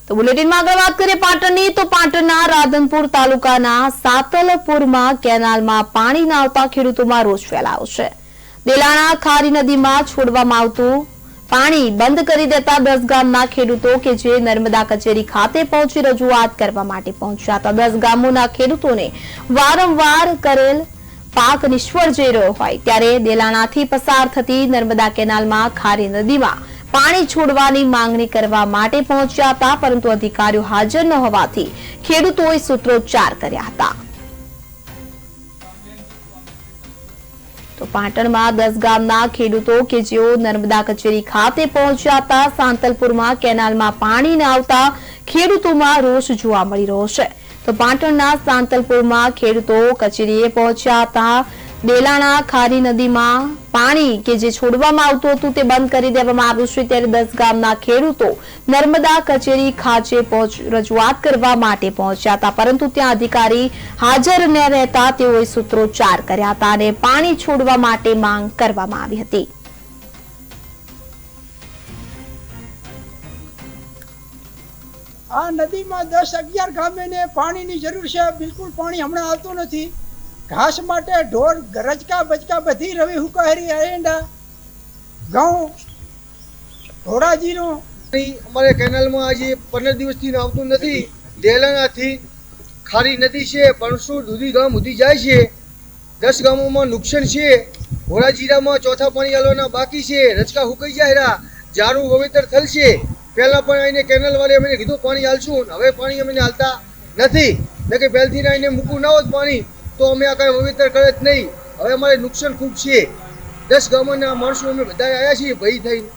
તો બુલેટિનમાં આગળ વાત કરીએ પાટણની, તો પાટણના રાધનપુર તાલુકાના સાતલપુરમાં કેનાલમાં પાણી ન આવતા ખેડૂતોમાં રોષ ફેલાયો છે। દેલાણા ખારી નદીમાં છોડવામાં આવતું પાણી બંધ કરી દેતા 10 ગામના ખેડૂતો કે જે નર્મદા કચેરી ખાતે પહોંચી રજૂઆત કરવા માટે પહોંચ્યા હતા। 10 ગામોના ખેડૂતોને વારંવાર કરેલ પાક નિષ્ફળ જઈ રહ્યો હોય ત્યારે દેલાણાથી પસાર થતી નર્મદા કેનાલમાં ખારી નદીમાં પાણી છોડવાની માંગણી કરવા માટે પહોંચ્યા હતા, પરંતુ અધિકારીઓ હાજર ન હોવાથી ખેડૂતોએ સૂત્રોચ્ચાર કર્યા હતા। તો પાટણમાં 10 ગામના ખેડૂતો કે જેઓ નર્મદા કચેરી ખાતે પહોંચ્યા હતા। સાંતલપુરમાં કેનાલમાં પાણી ન આવતા ખેડૂતોમાં રોષ જોવા મળી રહ્યો છે। તો પાટણના સાંતલપુરમાં ખેડૂતો કચેરીએ પહોંચ્યા હતા। દેલાણા ખારી નદીમાં પાણી કે જે છોડવામાં આવતું હતું તે બંધ કરી દેવામાં આવ્યું છે, ત્યારે 10 ગામના ખેડૂતો નર્મદા કચેરી ખાતે રજૂઆત કરવા માટે પહોંચ્યા હતા, પરંતુ ત્યાં અધિકારી હાજર ન રહેતા તેઓએ સૂત્રોચ્ચાર કર્યા હતા અને પાણી છોડવા માટે માંગ કરવામાં આવી હતી। આ નદીમાં 10-11 ગામને પાણીની જરૂર છે। બિલકુલ પાણી હમણાં આવતું નથી। ઘાસ માટે ઢોર રજકા બચકા બધી રવિ હુકાહરી એંડા ઘઉં ઘોડાજીનો અમારે કેનાલમાં આજે 15 દિવસથી આવતું નથી। દેલાણાથી ખારી નદી છે, પરસુ દૂધી ગામ સુધી જાય છે। 10 ગામોમાં નુકસાન છે। ઘોડાજીરામાં ચોથા પાણી આલવાના બાકી છે। રજકા હુકાઈ જાય, જારું વાવેતર થશે। પહેલા પણ આઈને કેનાલ વાળે અમને કીધું પાણી હાલશું, હવે પાણી અમને હાલતા નથી। કે પહેલથી આઈને મૂકવું ના હોત પાણી તો અમે આ કાંઈ વાવેતર કરે જ નહીં। હવે અમારે નુકસાન ખૂબ છે। 10 ગામોના માણસો અમે બધા આવ્યા છીએ ભય થઈને।